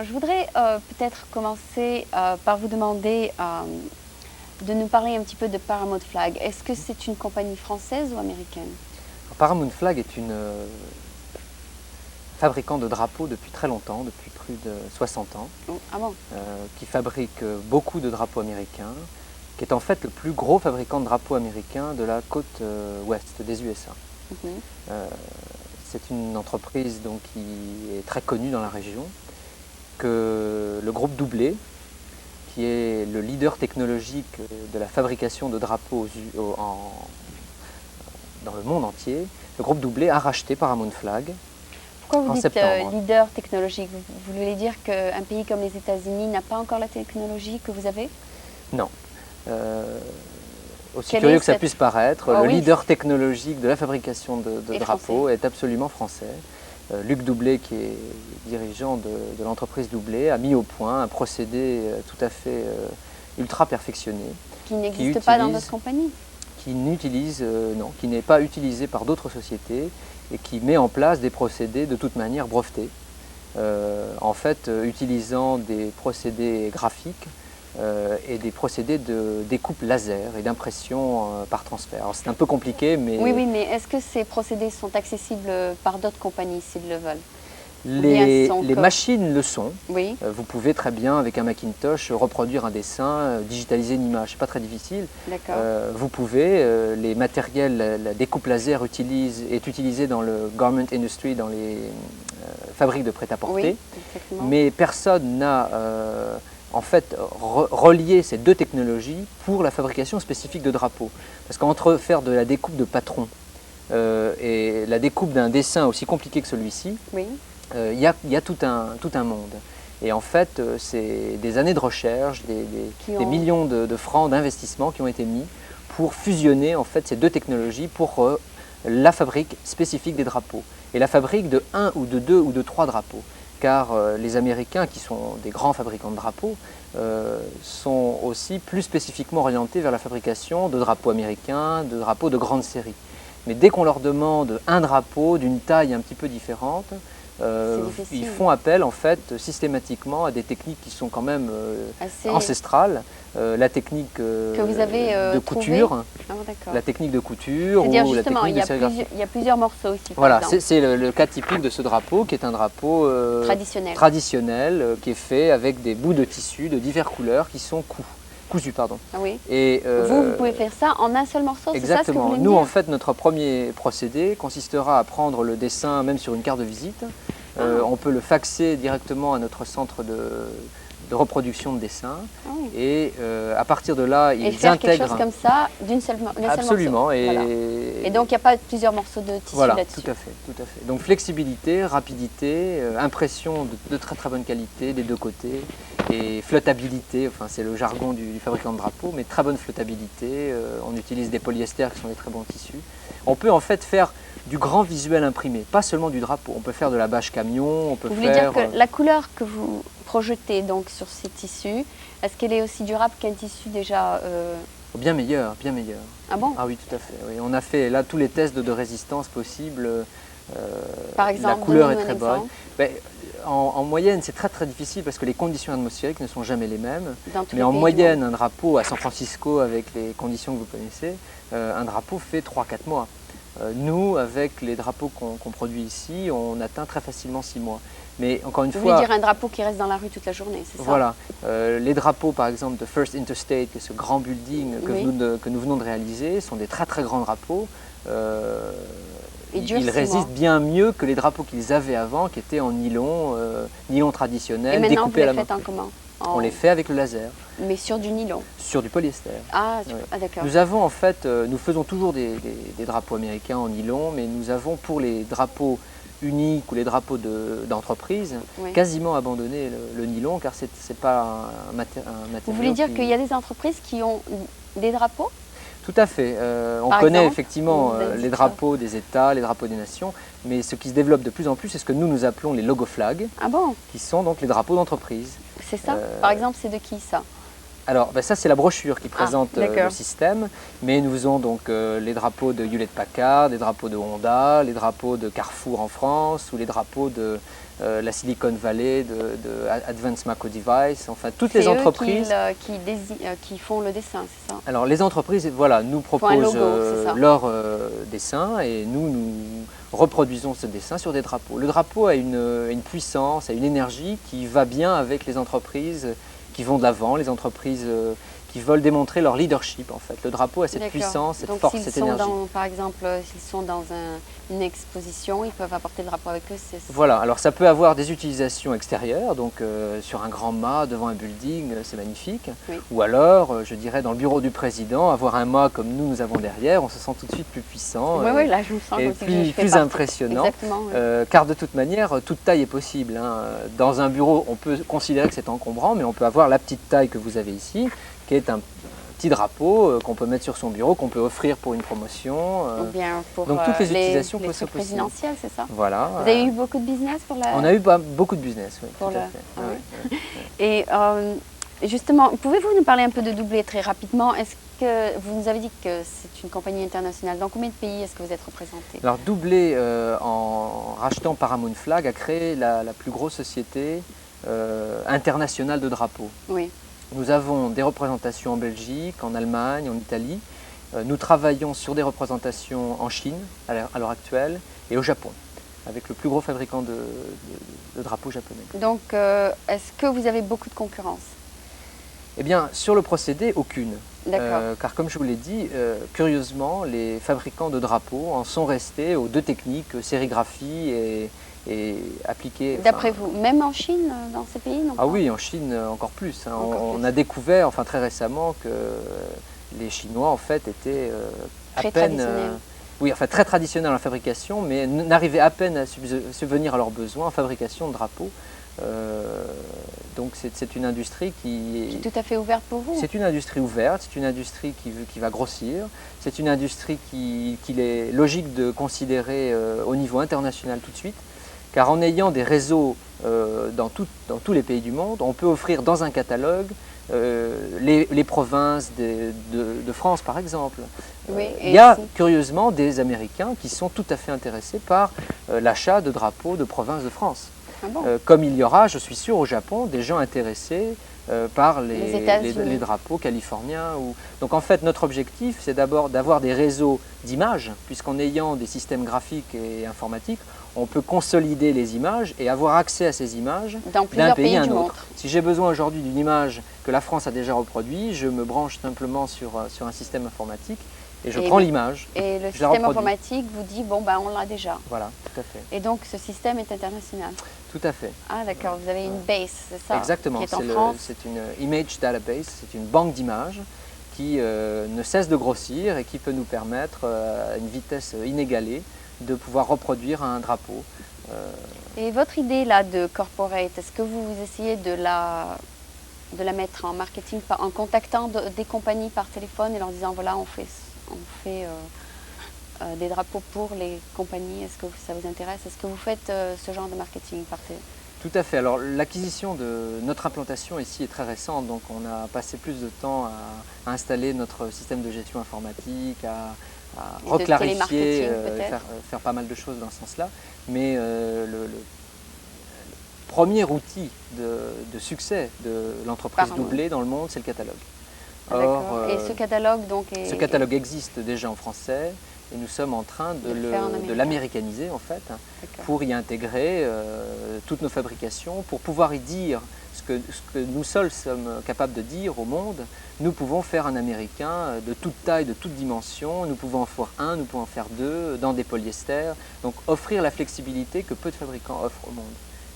je voudrais peut-être commencer par vous demander de nous parler un petit peu de Paramount Flag. Est-ce que c'est une compagnie française ou américaine? Paramount Flag est une fabricant de drapeaux depuis très longtemps, depuis plus de 60 ans, Oh, ah bon? qui fabrique beaucoup de drapeaux américains, qui est en fait le plus gros fabricant de drapeaux américains de la côte ouest des USA. Mhm. C'est une entreprise donc, qui est très connue dans la région, que le groupe Doublé, qui est le leader technologique de la fabrication de drapeaux dans le monde entier, le groupe Doublé a racheté Paramount Flag. Pourquoi vous En dites septembre. leader technologique? Vous voulez dire qu'un pays comme les États-Unis n'a pas encore la technologie que vous avez? Non. Aussi Quelle curieux est que ça cette- puisse paraître, Ah le oui. leader technologique de la fabrication de Et drapeaux est absolument français. Luc Doublé, qui est dirigeant de l'entreprise Doublé, a mis au point un procédé tout à fait ultra perfectionné, Qui n'existe pas dans votre compagnie? qui n'est pas utilisé par d'autres sociétés et qui met en place des procédés de toute manière brevetés. En fait, utilisant des procédés graphiques et des procédés de découpe laser et d'impression par transfert. Alors c'est un peu compliqué, mais Oui, oui, mais est-ce que ces procédés sont accessibles par d'autres compagnies s'ils le veulent? bien sont les que- machines le sont. Oui, Vous pouvez très bien, avec un Macintosh, reproduire un dessin, digitaliser une image. C'est pas très difficile. d'accord. Vous pouvez, les matériels, la découpe laser est utilisée dans le garment industry, dans les fabriques de prêt-à-porter. Oui, exactement. Mais personne n'a en fait relié ces deux technologies pour la fabrication spécifique de drapeaux. Parce qu'entre faire de la découpe de patron et la découpe d'un dessin aussi compliqué que celui-ci, Oui, il y a tout un monde. Et en fait, c'est des années de recherche, des millions de francs d'investissement qui ont été mis pour fusionner en fait ces deux technologies pour la fabrique spécifique des drapeaux. Et la fabrique de un ou de deux ou de trois drapeaux. Car les Américains, qui sont des grands fabricants de drapeaux, sont aussi plus spécifiquement orientés vers la fabrication de drapeaux américains, de drapeaux de grande série. Mais dès qu'on leur demande un drapeau d'une taille un petit peu différente, ils font appel en fait systématiquement à des techniques qui sont quand même assez ancestrales. La technique que vous avez de trouvé. couture, Ah, d'accord. la technique de couture C'est-à-dire ou la justement, technique de sérigraphie. il y a plusieurs morceaux ici. par Voilà, exemple. c'est le cas typique de ce drapeau qui est un drapeau traditionnel qui est fait avec des bouts de tissu de diverses couleurs qui sont cousus. Pardon. Ah oui. Et, vous pouvez faire ça en un seul morceau, c'est ça ce que vous exactement. voulez me Nous, dire? en fait, notre premier procédé consistera à prendre le dessin même sur une carte de visite. On peut le faxer directement à notre centre de reproduction de dessin. Ah oui. Et à partir de là, Et ils faire quelque intègrent chose comme ça d'un seul morceau. absolument. Voilà. Et donc il n'y a pas plusieurs morceaux de tissu voilà, là-dessus. tout à fait. Donc flexibilité, rapidité, impression de très très bonne qualité des deux côtés et flottabilité, enfin c'est le jargon du fabricant de drapeaux, mais très bonne flottabilité. On utilise des polyesters qui sont des très bons tissus. On peut en fait faire du grand visuel imprimé, pas seulement du drapeau. On peut faire de la bâche camion, on peut Vous voulez faire... dire que la couleur que vous projetez donc sur ces tissus, est-ce qu'elle est aussi durable qu'un tissu déjà Bien meilleur, bien meilleur. Ah bon? Ah oui, tout à fait. Oui. On a fait là tous les tests de résistance possibles. Par exemple, la couleur est donnez-nous très un bonne. exemple. Ben, en moyenne, c'est très très difficile parce que les conditions atmosphériques ne sont jamais les mêmes. Dans tous Mais les en pays du moyenne, monde. un drapeau à San Francisco, avec les conditions que vous connaissez, un drapeau fait 3-4 mois. Nous, avec les drapeaux qu'on produit ici, on atteint très facilement 6 mois. Mais encore une Vous fois, voulez dire un drapeau qui reste dans la rue toute la journée, c'est ça? voilà, les drapeaux par exemple de First Interstate, qui est ce grand building Oui. que nous venons de réaliser, sont des très très grands drapeaux. Et durent Ils 6 résistent mois. bien mieux que les drapeaux qu'ils avaient avant, qui étaient en nylon, nylon traditionnel, Et maintenant vous découpé à les la main. faites en comment? On les fait avec le laser, Mais sur du nylon. sur du polyester. Ah, Ouais. d'accord. Nous avons en fait, nous faisons toujours des drapeaux américains en nylon, mais nous avons pour les drapeaux uniques ou les drapeaux d'entreprise Oui. quasiment abandonné le nylon, car c'est pas un matériau. Vous voulez dire qu'il y a des entreprises qui ont des drapeaux? Tout à fait. On Par connaît exemple, effectivement vous avez dit les ça. drapeaux des États, les drapeaux des nations, mais ce qui se développe de plus en plus, c'est ce que nous appelons les logo flags, Ah bon? qui sont donc les drapeaux d'entreprise. C'est ça? Par exemple, c'est de qui ça? Alors, ça c'est la brochure qui présente d'accord. le système, mais nous faisons donc les drapeaux de Hewlett-Packard, les drapeaux de Honda, les drapeaux de Carrefour en France, ou les drapeaux de la Silicon Valley, de Advanced Micro Device, enfin toutes les entreprises. C'est eux qui font le dessin, c'est ça? Alors les entreprises, voilà, nous Font un proposent logo, c'est ça? leur dessin et nous reproduisons ce dessin sur des drapeaux. Le drapeau a une puissance, a une énergie qui va bien avec les entreprises qui vont de l'avant, les entreprises qui veulent démontrer leur leadership en fait. Le drapeau a cette puissance, cette force, cette énergie. Par exemple, s'ils sont dans une exposition, ils peuvent apporter le drapeau avec eux. Voilà, alors ça peut avoir des utilisations extérieures, donc sur un grand mât devant un building, c'est magnifique. Oui. Ou alors, je dirais, dans le bureau du président, avoir un mât comme nous avons derrière, on se sent tout de suite plus puissant. Oui, là je me sens et plus impressionnant. Exactement. Oui. Car de toute manière, toute taille est possible. Hein. Dans un bureau, on peut considérer que c'est encombrant, mais on peut avoir la petite taille que vous avez ici, qui est un petit drapeau qu'on peut mettre sur son bureau, qu'on peut offrir pour une promotion. Ou bien pour donc toutes les utilisations les possibles. présidentielles, c'est ça? Voilà. Vous avez eu beaucoup de business pour la... On a eu beaucoup de business, oui. Pour tout à fait. Ah, Ouais, oui. ouais. Et justement, pouvez-vous nous parler un peu de Doublé très rapidement? Est-ce que vous nous avez dit que c'est une compagnie internationale? Dans combien de pays est-ce que vous êtes représenté? Alors Doublé, en rachetant Paramount Flag, a créé la plus grosse société internationale de drapeaux. Oui. Nous avons des représentations en Belgique, en Allemagne, en Italie. Nous travaillons sur des représentations en Chine à l'heure actuelle et au Japon, avec le plus gros fabricant de drapeaux japonais. Donc, est-ce que vous avez beaucoup de concurrence? Eh bien, sur le procédé, aucune. D'accord. Car comme je vous l'ai dit, curieusement, les fabricants de drapeaux en sont restés aux deux techniques, sérigraphie et appliquée. D'après vous, même en Chine, dans ces pays, non? Ah oui, en Chine encore plus. Hein. Encore On plus. a découvert, enfin très récemment, que les Chinois en fait étaient Très à peine, traditionnels. oui, enfin très traditionnels en fabrication, mais n'arrivaient à peine à subvenir à leurs besoins en fabrication de drapeaux. Donc c'est une industrie Qui est tout à fait ouverte pour vous? c'est une industrie ouverte, c'est une industrie qui va grossir, c'est une industrie qu'il est logique de considérer au niveau international tout de suite, car en ayant des réseaux dans tous les pays du monde, on peut offrir dans un catalogue les provinces de France par exemple. Oui, Il y a curieusement des Américains qui sont tout à fait intéressés par l'achat de drapeaux de provinces de France. Ah bon? Comme il y aura, je suis sûr, au Japon, des gens intéressés par les drapeaux californiens. Donc en fait, notre objectif, c'est d'abord d'avoir des réseaux d'images, puisqu'en ayant des systèmes graphiques et informatiques, on peut consolider les images et avoir accès à ces images d'un pays à un autre. Si j'ai besoin aujourd'hui d'une image que la France a déjà reproduite, je me branche simplement sur un système informatique et je prends l'image. Et le système informatique vous dit, bon, ben, on l'a déjà. Voilà, tout à fait. Et donc, ce système est international? Tout à fait. Ah, d'accord, vous avez une base, c'est ça? Exactement, qui est en France. c'est une image database, c'est une banque d'images qui ne cesse de grossir et qui peut nous permettre, à une vitesse inégalée, de pouvoir reproduire un drapeau. Et votre idée là de corporate, est-ce que vous essayez de la mettre en marketing en contactant des compagnies par téléphone et leur disant voilà, on fait des drapeaux pour les compagnies? Est-ce que ça vous intéresse? Est-ce que vous faites ce genre de marketing par téléphone? Tout à fait. Alors l'acquisition de notre implantation ici est très récente, donc on a passé plus de temps à installer notre système de gestion informatique, à reclarifier, faire pas mal de choses dans ce sens-là. Mais le premier outil de succès de l'entreprise Doublé dans le monde, c'est le catalogue. Or, et ce catalogue donc ce catalogue existe déjà en français et nous sommes en train de l'américaniser en fait, pour y intégrer toutes nos fabrications, pour pouvoir y dire ce que nous seuls sommes capables de dire au monde. Nous pouvons faire un américain de toute taille, de toute dimension, nous pouvons en faire un, nous pouvons en faire deux, dans des polyesters, donc offrir la flexibilité que peu de fabricants offrent au monde.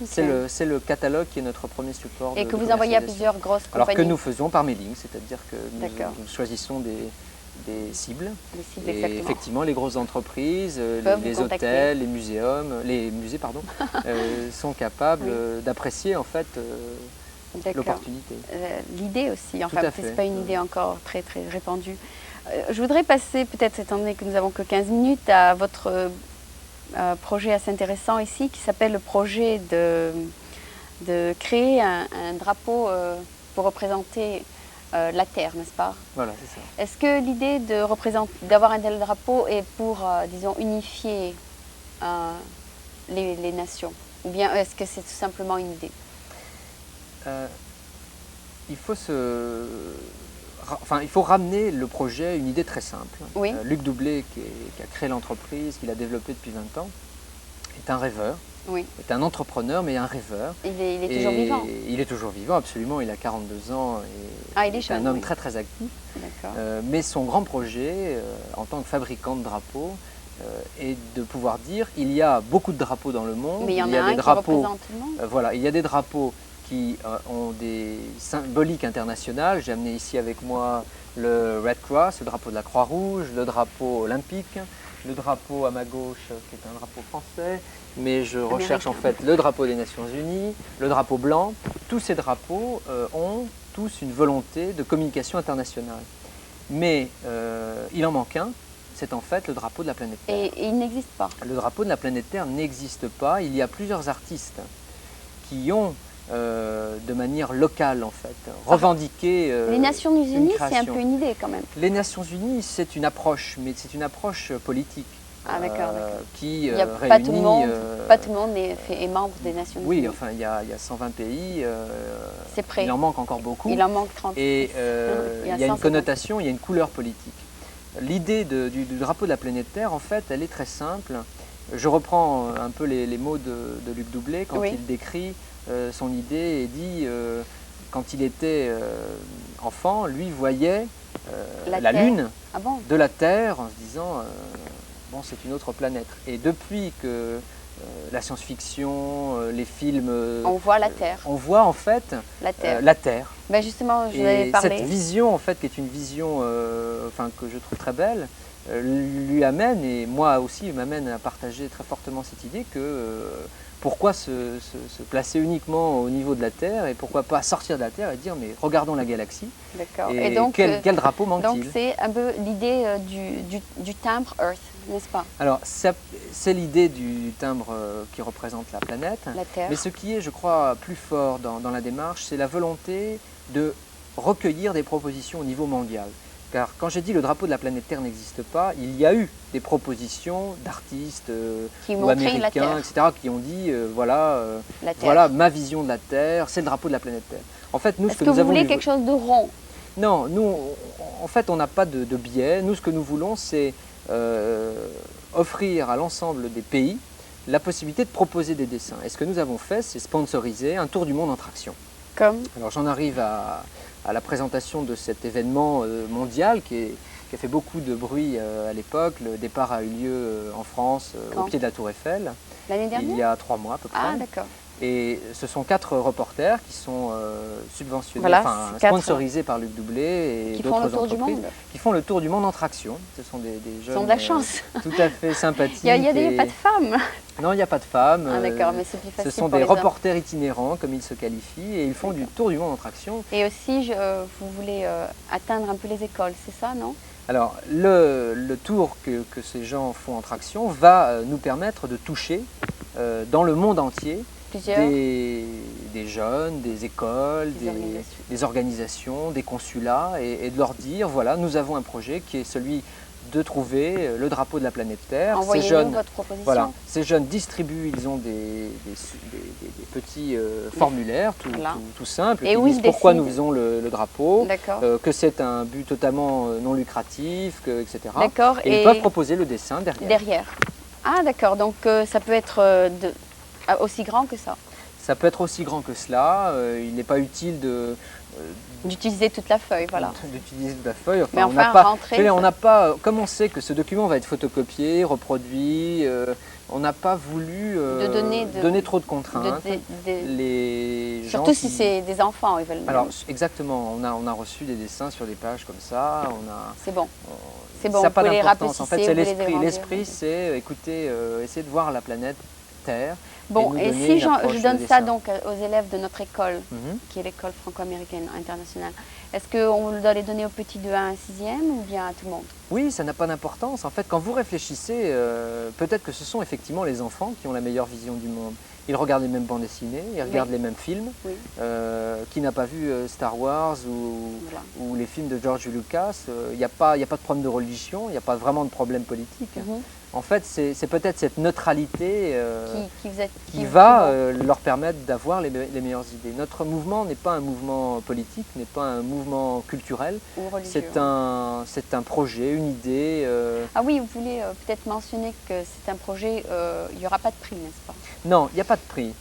Okay. C'est le catalogue qui est notre premier support. Et que vous envoyez à plusieurs grosses compagnies. Alors que nous faisons par mailing, c'est-à-dire que nous choisissons des cibles. Et exactement. Effectivement, les grosses entreprises, les hôtels, les musées sont capables d'apprécier en fait l'opportunité. L'idée aussi, enfin, c'est pas une idée encore très répandue. Je voudrais passer, peut-être étant donné que nous n'avons que 15 minutes, à votre projet assez intéressant ici qui s'appelle le projet de créer un drapeau pour représenter la Terre, n'est-ce pas? Voilà, c'est ça. Est-ce que l'idée d'avoir un tel drapeau est pour, disons, unifier les nations? Ou bien est-ce que c'est tout simplement une idée? Il faut ramener le projet à une idée très simple. Oui. Luc Doublé, qui a créé l'entreprise, qui l'a développée depuis 20 ans, est un rêveur. Oui. Est un entrepreneur, mais un rêveur. Il est toujours vivant? Il est toujours vivant, absolument. Il a 42 ans et il est jeune, un homme oui. très très actif. D'accord. Mais son grand projet, en tant que fabricant de drapeaux, est de pouvoir dire il y a beaucoup de drapeaux dans le monde. Mais il y en a un des drapeaux, qui représente tout le monde. Voilà, il y a des drapeaux qui ont des symboliques internationales. J'ai amené ici avec moi le Red Cross, le drapeau de la Croix-Rouge, le drapeau olympique, le drapeau à ma gauche qui est un drapeau français, mais je recherche en fait le drapeau des Nations Unies, le drapeau blanc. Tous ces drapeaux ont tous une volonté de communication internationale. Mais il en manque un, c'est en fait le drapeau de la planète Terre. Et il n'existe pas? Le drapeau de la planète Terre n'existe pas. Il y a plusieurs artistes qui ont de manière locale en fait, revendiquer les Nations Unies, c'est un peu une idée quand même. Les Nations Unies, c'est une approche, mais c'est une approche politique qui réunit... Pas tout le monde est membre des Nations Unies. Oui, enfin il y a 120 pays, c'est prêt. Il en manque encore beaucoup. Il en manque 30. Et il y a une connotation, il y a une couleur politique. L'idée du drapeau de la planète Terre, en fait, elle est très simple. Je reprends un peu les mots de Luc Doublé quand il décrit son idée et dit quand il était enfant, lui voyait la Lune de la Terre en se disant bon, c'est une autre planète. Et depuis que la science-fiction, les films... on voit la Terre. On voit en fait la Terre. Ben justement, je et vais parler. Cette vision, en fait, qui est une vision que je trouve très belle, lui amène, et moi aussi m'amène à partager très fortement cette idée que pourquoi se placer uniquement au niveau de la Terre et pourquoi pas sortir de la Terre et dire mais regardons la galaxie. D'accord. Et donc, quel drapeau manque-t-il? Donc c'est un peu l'idée du timbre Earth, n'est-ce pas? Alors c'est l'idée du timbre qui représente la planète. La Terre. Mais ce qui est, je crois, plus fort dans la démarche, c'est la volonté de recueillir des propositions au niveau mondial. Car quand j'ai dit le drapeau de la planète Terre n'existe pas, il y a eu des propositions d'artistes ou américains, etc., qui ont dit voilà ma vision de la Terre, c'est le drapeau de la planète Terre. En fait, nous, est-ce que vous voulez quelque chose de rond? Non, nous, en fait, on n'a pas de biais. Nous, ce que nous voulons, c'est offrir à l'ensemble des pays la possibilité de proposer des dessins. Et ce que nous avons fait, c'est sponsoriser un tour du monde en traction. Comme? Alors j'en arrive à la présentation de cet événement mondial qui a fait beaucoup de bruit à l'époque. Le départ a eu lieu en France, au pied de la Tour Eiffel. L'année dernière? Il y a 3 mois à peu près. Ah, d'accord. Et ce sont 4 reporters qui sont subventionnés, sponsorisés par Luc Doublé et d'autres entreprises qui font le tour du monde en traction. Ce sont des jeunes. Ils ont de la chance. Tout à fait sympathiques. Il n'y a pas de femmes. Non, il n'y a pas de femmes. Ah, d'accord, mais c'est plus facile. Ce sont des reporters itinérants, comme ils se qualifient, et ils font du tour du monde en traction. Et aussi, vous voulez atteindre un peu les écoles, c'est ça, non? Alors, le tour que ces gens font en traction va nous permettre de toucher dans le monde entier des jeunes, des écoles, des organisations, des consulats, et de leur dire, voilà, nous avons un projet qui est celui de trouver le drapeau de la planète Terre. Envoyez-nous votre proposition. Voilà, ces jeunes distribuent, ils ont des petits formulaires tout simples, et qui disent pourquoi nous faisons le drapeau, que c'est un but totalement non lucratif, etc. D'accord. Et ils peuvent proposer le dessin derrière. Ah d'accord, donc ça peut être aussi grand que ça. Ça peut être aussi grand que cela, il n'est pas utile d'utiliser toute la feuille, voilà. D'utiliser toute la feuille. Mais on n'a pas, comme on sait que ce document va être photocopié, reproduit, on n'a pas voulu donner trop de contraintes. Surtout si c'est des enfants, ils veulent. Alors exactement, on a reçu des dessins sur des pages comme ça. C'est bon. C'est bon. Ça n'a pas d'importance. En fait, c'est l'esprit. L'esprit, c'est écoutez, essayez de voir la planète Terre Bon, et si je donne ça donc aux élèves de notre école, qui est l'école franco-américaine internationale, est-ce qu'on doit les donner aux petits de 1 à 6e ou bien à tout le monde? Oui, ça n'a pas d'importance. En fait, quand vous réfléchissez, peut-être que ce sont effectivement les enfants qui ont la meilleure vision du monde. Ils regardent les mêmes bandes dessinées, ils regardent les mêmes films. Oui. Qui n'a pas vu Star Wars ou les films de George Lucas? Il n'y a pas de problème de religion, il n'y a pas vraiment de problème politique. En fait, c'est peut-être cette neutralité qui va leur permettre d'avoir les meilleures idées. Notre mouvement n'est pas un mouvement politique, n'est pas un mouvement culturel. C'est un projet, une idée. Ah oui, vous voulez peut-être mentionner que c'est un projet, il n'y aura pas de prix, n'est-ce pas? Non, il n'y a pas de prix.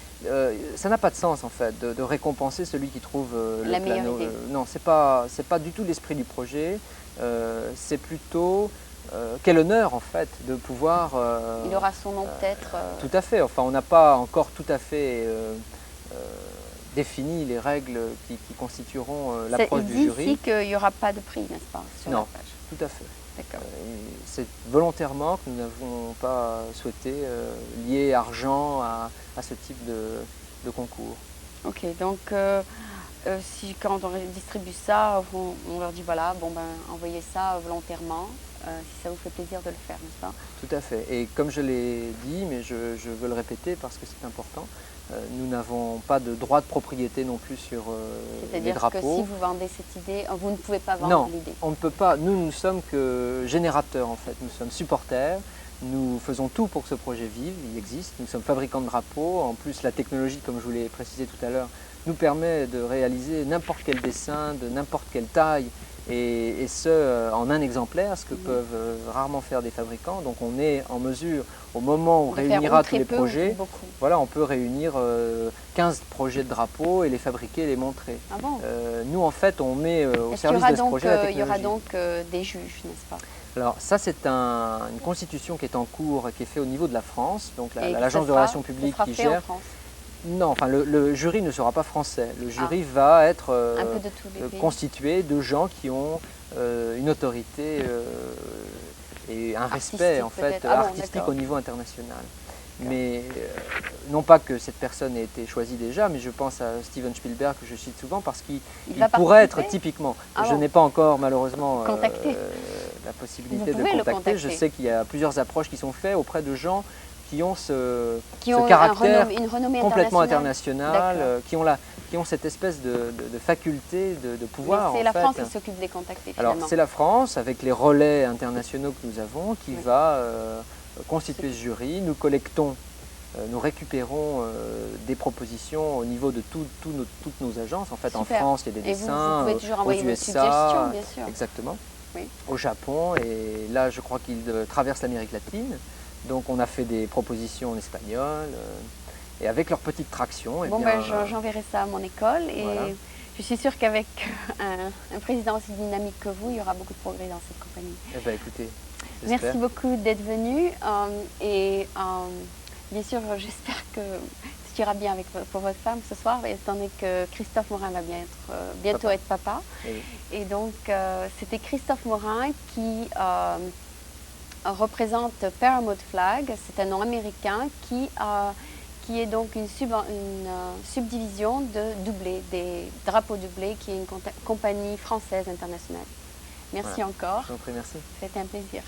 Ça n'a pas de sens en fait de récompenser celui qui trouve la meilleure idée. Non, c'est pas du tout l'esprit du projet. C'est plutôt quel honneur en fait de pouvoir. Il aura son nom peut-être. Tout à fait. Enfin, on n'a pas encore tout à fait défini les règles qui constitueront l'approche du jury. C'est dit ici qu'il n'y aura pas de prix, n'est-ce pas, sur la page? Tout à fait. D'accord. C'est volontairement que nous n'avons pas souhaité lier argent à ce type de concours. Ok, donc si quand on distribue ça, on leur dit voilà, bon ben envoyez ça volontairement, si ça vous fait plaisir de le faire, n'est-ce pas? Tout à fait. Et comme je l'ai dit, mais je veux le répéter parce que c'est important, nous n'avons pas de droit de propriété non plus sur les drapeaux. C'est-à-dire que si vous vendez cette idée, vous ne pouvez pas vendre l'idée? Non, on ne peut pas. Nous ne sommes que générateurs en fait. Nous sommes supporters. Nous faisons tout pour que ce projet vive, il existe. Nous sommes fabricants de drapeaux. En plus, la technologie, comme je vous l'ai précisé tout à l'heure, nous permet de réaliser n'importe quel dessin, de n'importe quelle taille, et ce en un exemplaire, ce que peuvent rarement faire des fabricants. Donc on est en mesure, au moment où on réunira tous les projets, voilà, on peut réunir 15 projets de drapeaux et les fabriquer et les montrer. Ah bon? Nous, en fait, on met au service de ce projet la technologie. Il y aura donc des juges, n'est-ce pas? Alors ça, c'est une constitution qui est en cours, qui est faite au niveau de la France, donc l'agence de relations publiques qui gère. Non, enfin le jury ne sera pas français. Le jury va être constitué de gens qui ont une autorité et un respect en fait artistique au niveau international. Mais non pas que cette personne ait été choisie déjà, mais je pense à Steven Spielberg que je cite souvent parce qu'il pourrait être typiquement. Je n'ai pas encore malheureusement la possibilité de le contacter. Je sais qu'il y a plusieurs approches qui sont faites auprès de gens qui ont ce caractère complètement international, qui ont cette espèce de faculté de pouvoir. C'est la France qui s'occupe de les contacter finalement. Alors c'est la France, avec les relais internationaux que nous avons, qui va constituer ce jury. Nous collectons, nous récupérons des propositions au niveau de toutes nos agences. En fait, en France, il y a des dessins, vous pouvez toujours envoyer aux USA, des suggestions, bien sûr. Exactement, au Japon, et là je crois qu'il traverse l'Amérique latine. Donc on a fait des propositions en espagnol, et avec leur petite traction. Bon, j'enverrai ça à mon école, et je suis sûre qu'avec un président aussi dynamique que vous, il y aura beaucoup de progrès dans cette compagnie. Eh bien écoutez, merci beaucoup d'être venu, et bien sûr j'espère que tout ira bien pour votre femme ce soir, étant donné que Christophe Morin va bientôt être papa. Et donc c'était Christophe Morin qui représente Paramount Flag. C'est un nom américain qui est donc une subdivision de Doublé, des drapeaux doublés, qui est une compagnie française internationale. Merci encore. Je vous en prie, merci. C'était un plaisir.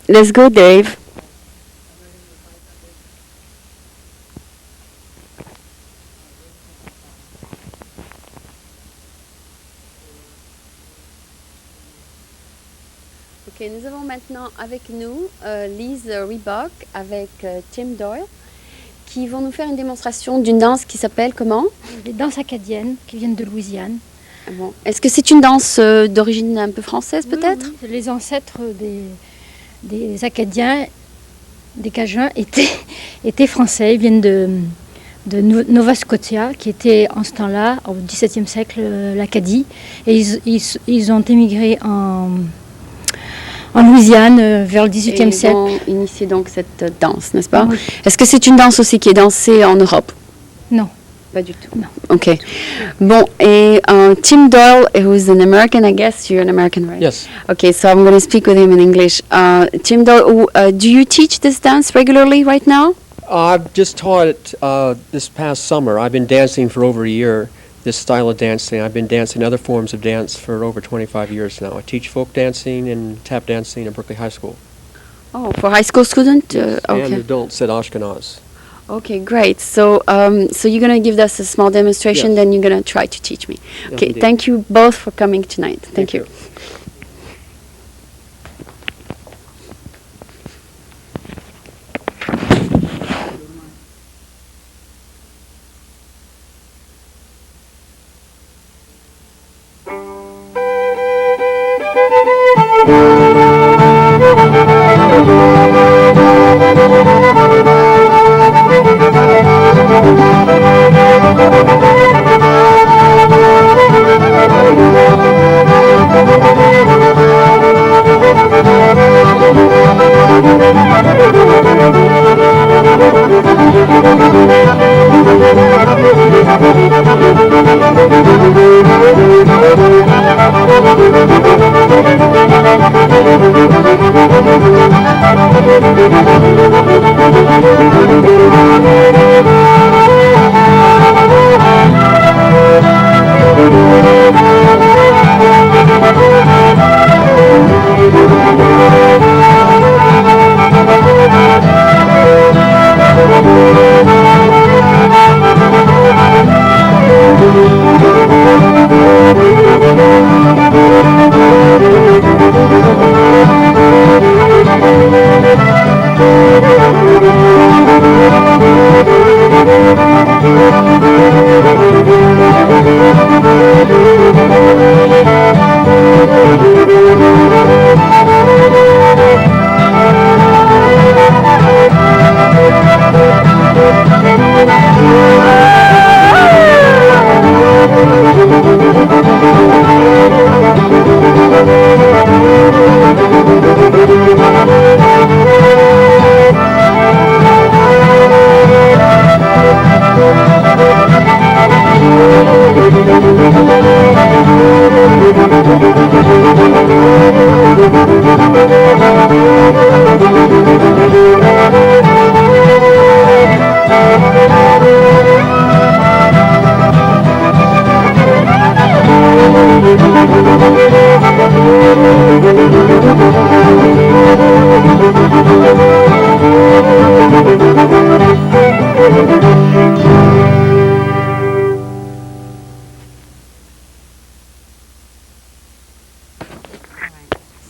Let's go, Dave. Ok, nous avons maintenant avec nous Lise Reebok avec Tim Doyle qui vont nous faire une démonstration d'une danse qui s'appelle comment? Des danses acadiennes qui viennent de Louisiane. Bon. Est-ce que c'est une danse d'origine un peu française peut-être? Oui, les ancêtres des Acadiens, des Cajuns étaient français. Ils viennent de Nova Scotia, qui était en ce temps-là, au XVIIe siècle, l'Acadie. Et ils ont émigré en Louisiane vers le XVIIIe siècle. Ils ont initié donc cette danse, n'est-ce pas? Oui. Est-ce que c'est une danse aussi qui est dansée en Europe? Non. Pas du tout. Non. Ok. Bon, et Tim Doyle, who's an American, I guess you're an American, right? Yes. Okay, so I'm going to speak with him in English. Tim Doyle, do you teach this dance regularly right now? I've just taught it this past summer. I've been dancing for over a year, this style of dancing. I've been dancing other forms of dance for over 25 years now. I teach folk dancing and tap dancing at Berkeley High School. Oh, for high school student? And Okay. adults at Ashkenaz. Okay, great. So, so you're going to give us a small demonstration, Yes. then you're going to try to teach me. Yes, Okay, indeed. thank you both for coming tonight. Thank you.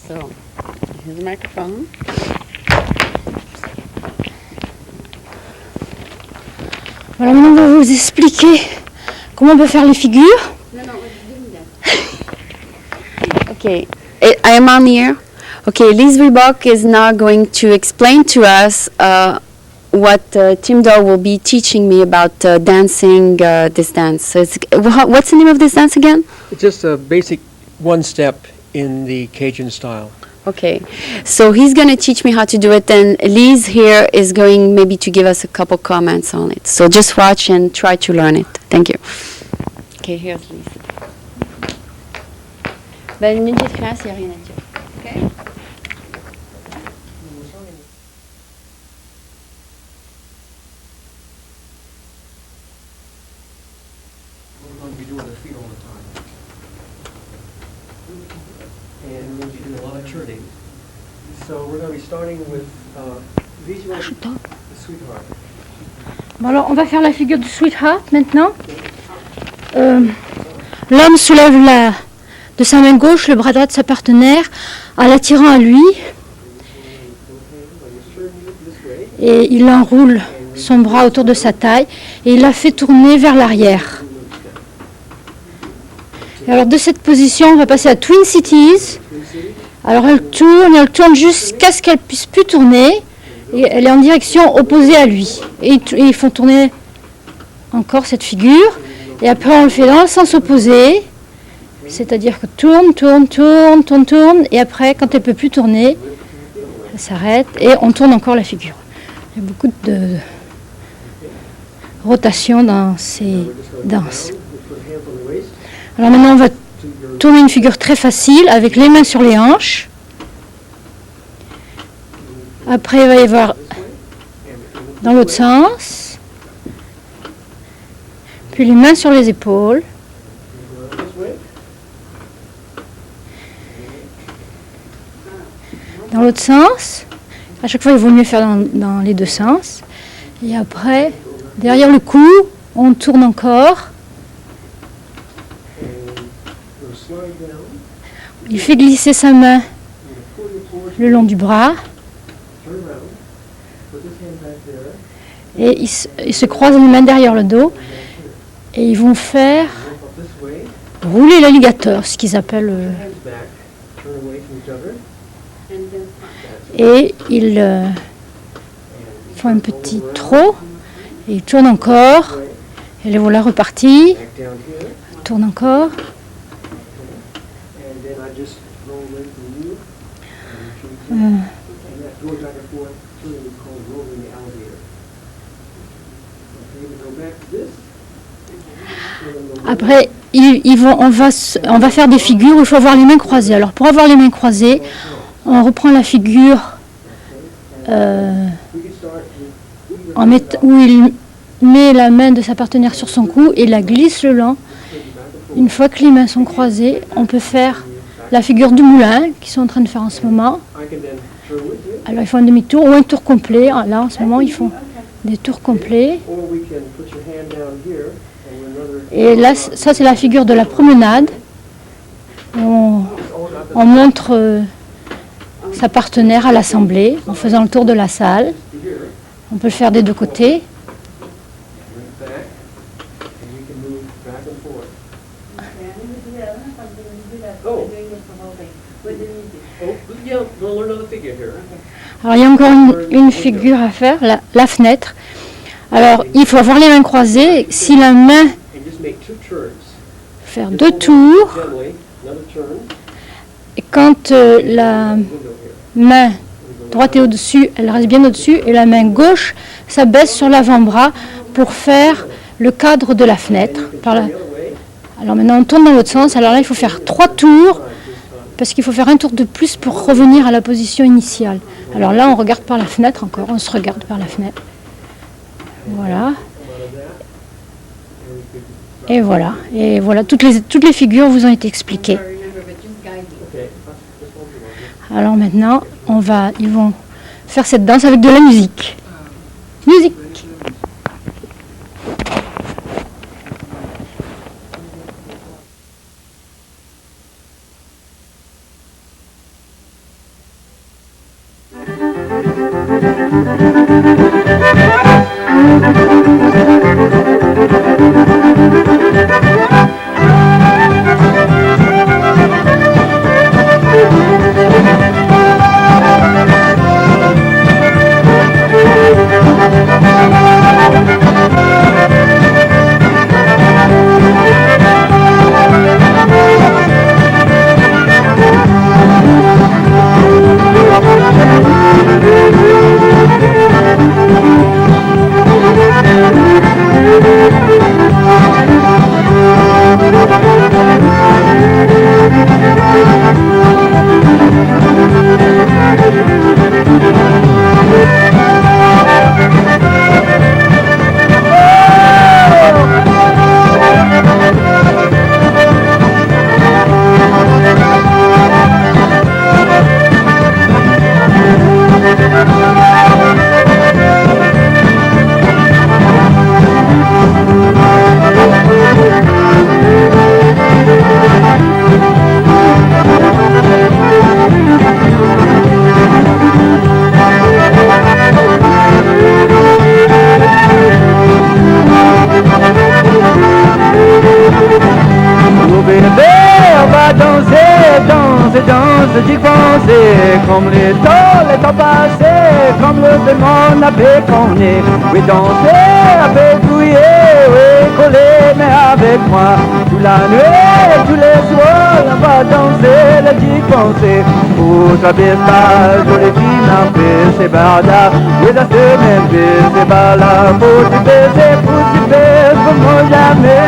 So, here's the microphone. Voilà, maintenant on va vous expliquer comment on peut faire les figures. Okay, I am on the air. Okay, Lise Reebok is now going to explain to us what Tim Doyle will be teaching me about dancing this dance. So what's the name of this dance again? It's just a basic one step in the Cajun style. Okay, so he's going to teach me how to do it, and Lise here is going maybe to give us a couple comments on it. So just watch and try to learn it. Thank you. Okay, here's Lise. Ben, ne dites rien s'il n'y a rien à dire. Okay? We're going to be doing the feet all the time. And we're going to be doing a lot of turning. So we're going to be starting with visual the sweetheart. Bon, alors on va faire la figure du sweetheart maintenant. L'homme soulève de sa main gauche le bras droit de sa partenaire en l'attirant à lui. Et il enroule son bras autour de sa taille et il la fait tourner vers l'arrière. Et alors de cette position, on va passer à Twin Cities. Alors elle tourne jusqu'à ce qu'elle puisse plus tourner. Et elle est en direction opposée à lui. Et ils font tourner encore cette figure. Et après on le fait dans le sens opposé. C'est-à-dire que tourne. Et après, quand elle ne peut plus tourner, elle s'arrête et on tourne encore la figure. Il y a beaucoup de rotation dans ces danses. Alors maintenant, on va tourner une figure très facile avec les mains sur les hanches. Après, il va y avoir dans l'autre sens. Puis les mains sur les épaules. Dans l'autre sens. À chaque fois, il vaut mieux faire dans les deux sens. Et après, derrière le cou, on tourne encore. Il fait glisser sa main le long du bras. Et ils se croisent les mains derrière le dos. Et ils vont faire rouler l'alligator, ce qu'ils appellent. Et ils font un petit trot. Et ils tournent encore. Et les voilà repartis. Ils tournent encore. Après, on va faire des figures où il faut avoir les mains croisées. Alors pour avoir les mains croisées, on reprend la figure où il met la main de sa partenaire sur son cou et la glisse le long. Une fois que les mains sont croisées, on peut faire la figure du moulin qu'ils sont en train de faire en ce moment. Alors ils font un demi-tour ou un tour complet. Là en ce moment ils font des tours complets. Et là ça c'est la figure de la promenade. On montre sa partenaire à l'assemblée en faisant le tour de la salle. On peut le faire des deux côtés. Alors il y a encore une figure à faire, la fenêtre. Alors il faut avoir les mains croisées. Si la main, faire deux tours. Et quand la main droite est au-dessus, elle reste bien au-dessus, et la main gauche s'abaisse sur l'avant-bras pour faire le cadre de la fenêtre. Alors maintenant on tourne dans l'autre sens. Alors là il faut faire 3 tours. Parce qu'il faut faire un tour de plus pour revenir à la position initiale. Alors là, on regarde par la fenêtre encore, on se regarde par la fenêtre. Voilà. Et voilà, toutes les figures vous ont été expliquées. Alors maintenant, ils vont faire cette danse avec de la musique. Musique! danse d'y penser, comme les temps passés, comme le démon avait connu. Oui, danser avec bouillir, oui, coller, mais avec moi. Toute la nuit, tous les soirs, on va danser, le d'y penser. Pour traverser la jolie fille, n'a fait ses bardas, oui, la semaine, c'est pas là, pour t'y baiser, comme jamais.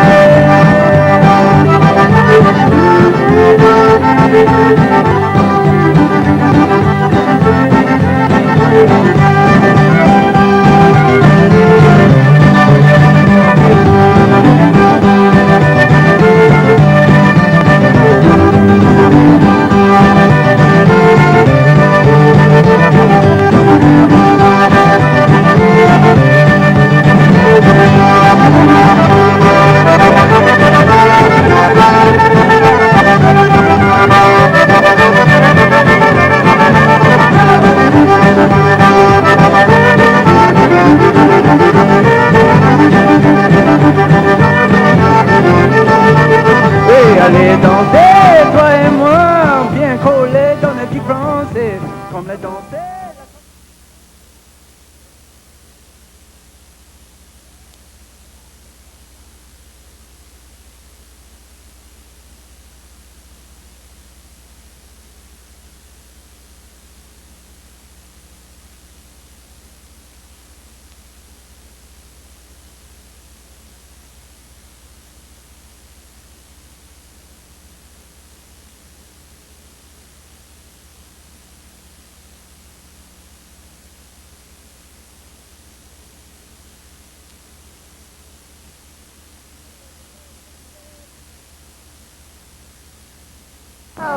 Allez danser, toi et moi, bien collés dans les petits français, comme les danser.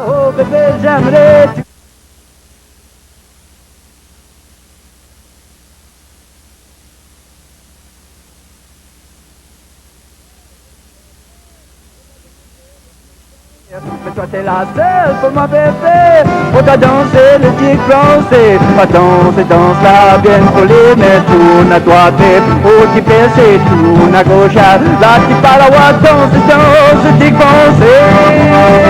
Oh bébé, j'aimerais mais toi t'es la seule pour ma bébé. Pour ta danser le petit français. Pas danser, danse la bien collée. Mais tourne à droite et pour t'y passer. Tourne à gauche, là tu parles à droite. Danse, danse, le petit français.